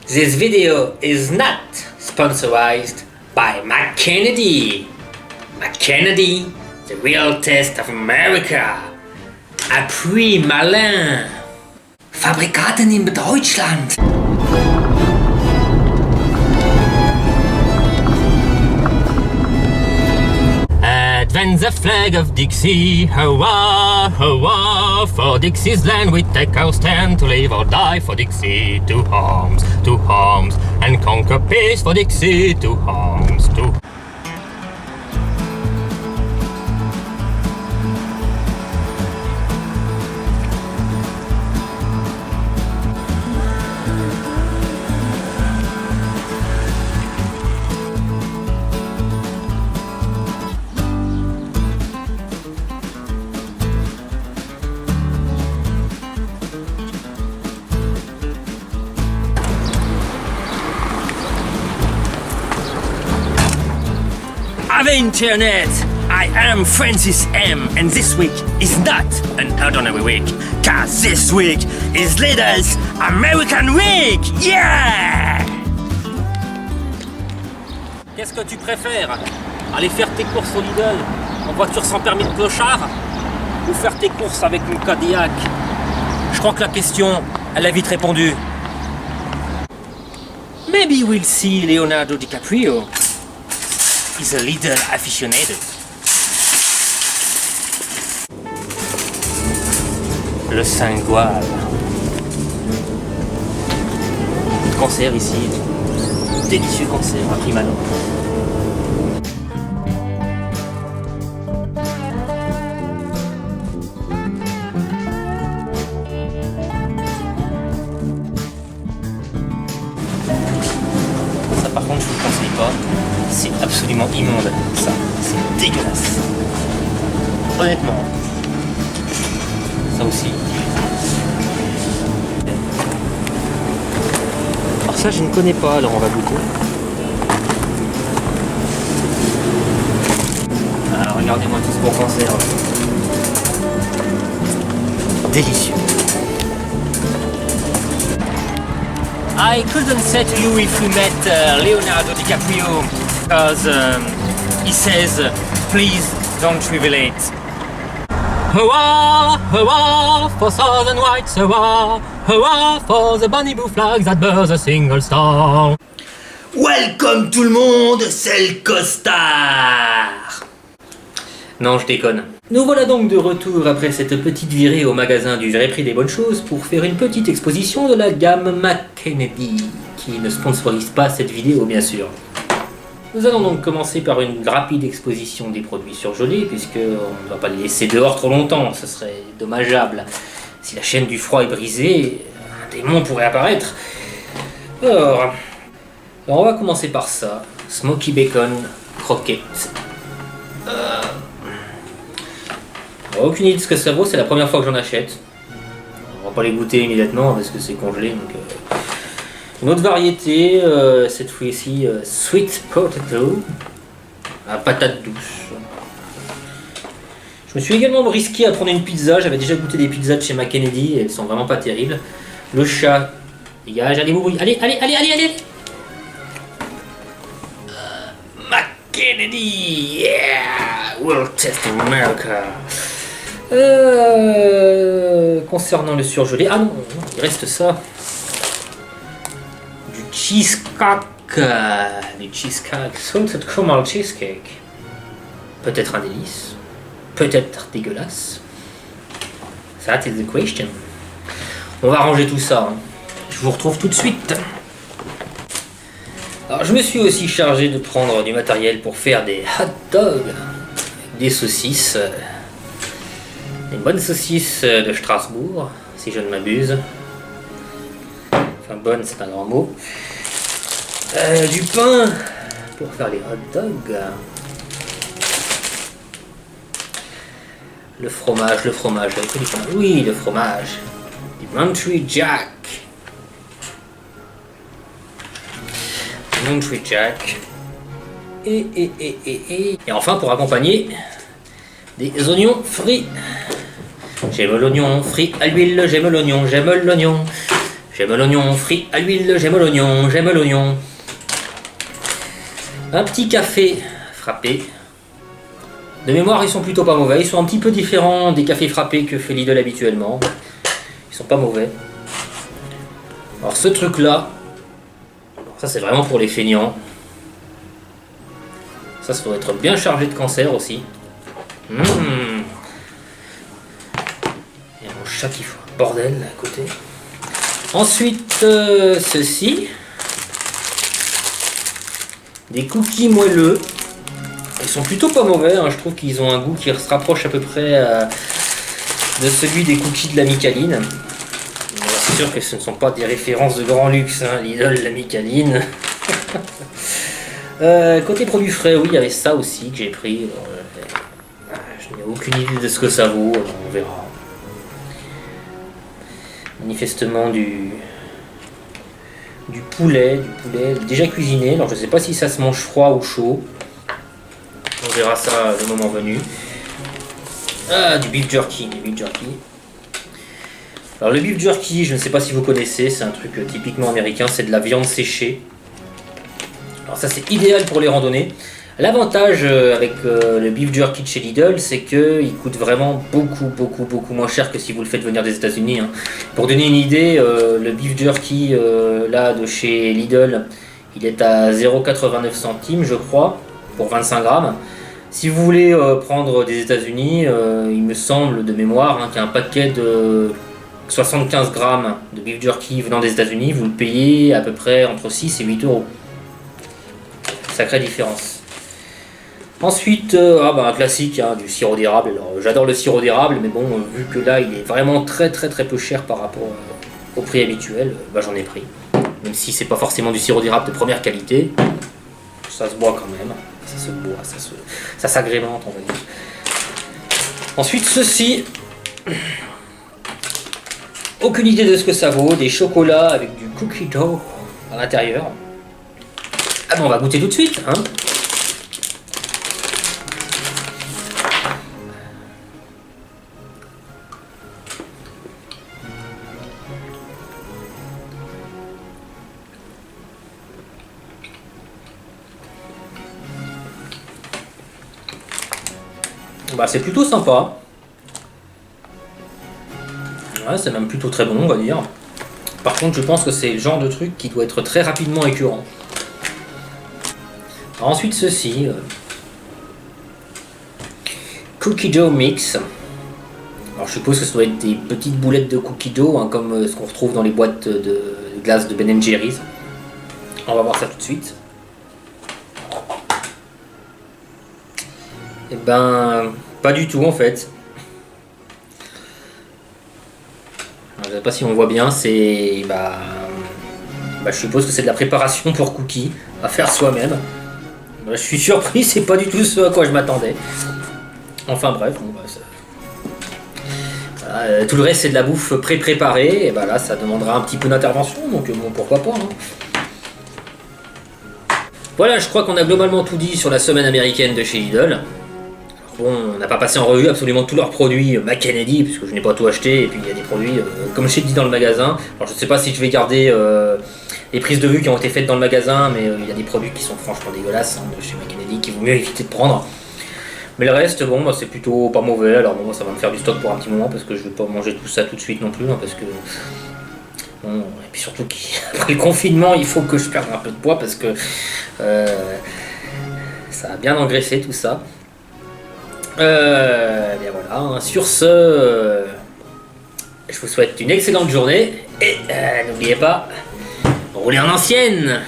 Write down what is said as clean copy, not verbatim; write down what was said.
This video is not sponsored by McKennedy. McKennedy, the real taste of America. Appris Malin. Fabrikaten in Deutschland. Advance the flag of Dixie, hurrah, hurrah, for Dixie's land we take our stand, to live or die for Dixie, to arms, and conquer peace for Dixie, to arms, to... Internet, I am Francis M, and this week is not an ordinary week, cause this week is Lidl's American Week, yeah! Qu'est-ce que tu préfères? Aller faire tes courses au Lidl en voiture sans permis de clochard, ou faire tes courses avec une Cadillac? Je crois que la question, elle a vite répondu. Maybe we'll see Leonardo DiCaprio. He's a Lidl aficionado. Le Saint-Goual. Concert ici. Délicieux concert à prix Manon. Ça par contre je vous le conseille pas. C'est absolument immonde, ça, c'est dégueulasse. Honnêtement. Ça aussi. Alors ça je ne connais pas, alors on va goûter. Alors regardez-moi tout ce qu'on conserve. Délicieux. I couldn't say to you if we met Leonardo DiCaprio because he says, please don't reveal it. Hurrah, hurrah for Southern Whites, hurrah, hurrah for the Bonnie Blue flag that bears a single star. Welcome tout le monde, c'est le costard. Non, je déconne. Nous voilà donc de retour après cette petite virée au magasin du vrai prix des bonnes choses pour faire une petite exposition de la gamme McKennedy, qui ne sponsorise pas cette vidéo bien sûr. Nous allons donc commencer par une rapide exposition des produits surgelés, puisqu'on ne va pas les laisser dehors trop longtemps, ce serait dommageable. Si la chaîne du froid est brisée, un démon pourrait apparaître. Alors on va commencer par ça, Smoky Bacon Croquette. Aucune idée de ce que ça vaut, c'est la première fois que j'en achète. On va pas les goûter immédiatement parce que c'est congelé. Donc, une autre variété, cette fois-ci Sweet Potato, à patate douce. Je me suis également risqué à prendre une pizza, j'avais déjà goûté des pizzas de chez McKennedy et elles sont vraiment pas terribles. Le chat, dégage, allez vous, allez. McKennedy, yeah, World Test America. Concernant le surgelé, ah non, il reste ça. Du cheesecake, salted caramel cheesecake. Peut-être un délice, peut-être dégueulasse. That is the question. On va ranger tout ça. Hein. Je vous retrouve tout de suite. Alors, je me suis aussi chargé de prendre du matériel pour faire des hot dogs, des saucisses. Une bonne saucisse de Strasbourg, si je ne m'abuse. Enfin, bonne, c'est un grand mot. Du pain pour faire les hot dogs. Le fromage. Oui, le fromage. Du Monterey Jack. Et enfin, pour accompagner, des oignons frits. J'aime l'oignon frit à l'huile, j'aime l'oignon. J'aime l'oignon frit à l'huile, j'aime l'oignon, j'aime l'oignon. Un petit café frappé. De mémoire, ils sont plutôt pas mauvais. Ils sont un petit peu différents des cafés frappés que fait Lidl habituellement. Ils sont pas mauvais. Alors ce truc-là, ça c'est vraiment pour les feignants. Ça doit être bien chargé de cancer aussi. Il y a mon chat qui fait un bordel là, à côté. Ensuite, ceci. Des cookies moelleux. Ils sont plutôt pas mauvais, hein. Je trouve qu'ils ont un goût qui se rapproche à peu près de celui des cookies de la Micaline. C'est sûr que ce ne sont pas des références de grand luxe, hein. Lidl, la Micaline. Côté produits frais, oui, il y avait ça aussi que j'ai pris. Je n'ai aucune idée de ce que ça vaut, on verra. Manifestement du poulet déjà cuisiné. Alors je ne sais pas si ça se mange froid ou chaud. On verra ça le moment venu. Ah, du beef jerky, Alors le beef jerky, je ne sais pas si vous connaissez, c'est un truc typiquement américain, c'est de la viande séchée. Alors ça c'est idéal pour les randonnées. L'avantage avec le beef jerky de chez Lidl, c'est qu'il coûte vraiment beaucoup moins cher que si vous le faites venir des États-Unis. Hein. Pour donner une idée, le beef jerky là de chez Lidl, il est à 0,89 centimes je crois, pour 25 grammes. Si vous voulez prendre des États-Unis, il me semble de mémoire qu'un paquet de 75 grammes de beef jerky venant des États-Unis, vous le payez à peu près entre 6 et 8 euros. Sacrée différence. Ensuite, un classique, hein, du sirop d'érable. J'adore le sirop d'érable, mais bon, vu que là il est vraiment très peu cher par rapport au prix habituel, j'en ai pris. Même si c'est pas forcément du sirop d'érable de première qualité, ça se boit quand même. Ça se boit, ça s'agrémente, on va dire. Ensuite, ceci. Aucune idée de ce que ça vaut. Des chocolats avec du cookie dough à l'intérieur. Ah bon, on va goûter tout de suite, hein. C'est plutôt sympa. Ouais, c'est même plutôt très bon, on va dire. Par contre, je pense que c'est le genre de truc qui doit être très rapidement écœurant. Alors ensuite, ceci. Cookie dough mix. Alors je suppose que ça doit être des petites boulettes de cookie dough, hein, comme ce qu'on retrouve dans les boîtes de glace de Ben & Jerry's. On va voir ça tout de suite. Et pas du tout en fait. Je ne sais pas si on voit bien, c'est je suppose que c'est de la préparation pour cookies à faire soi-même. Je suis surpris, c'est pas du tout ce à quoi je m'attendais. Enfin bref, voilà, tout le reste c'est de la bouffe pré-préparée, et là ça demandera un petit peu d'intervention, donc pourquoi pas. Hein. Voilà, je crois qu'on a globalement tout dit sur la semaine américaine de chez Lidl. Bon, on n'a pas passé en revue absolument tous leurs produits McKennedy, puisque je n'ai pas tout acheté, et puis il y a des produits, comme je l'ai dit dans le magasin. Alors je ne sais pas si je vais garder les prises de vue qui ont été faites dans le magasin, mais il y a des produits qui sont franchement dégueulasses, hein, de chez McKennedy, qu'il vaut mieux éviter de prendre. Mais le reste, c'est plutôt pas mauvais. Alors ça va me faire du stock pour un petit moment, parce que je ne vais pas manger tout ça tout de suite non plus, hein, parce que... Bon, et puis surtout qu'après le confinement, il faut que je perde un peu de poids, parce que ça a bien engraissé tout ça. Bien voilà, hein. Sur ce, je vous souhaite une excellente journée et n'oubliez pas, roulez en ancienne.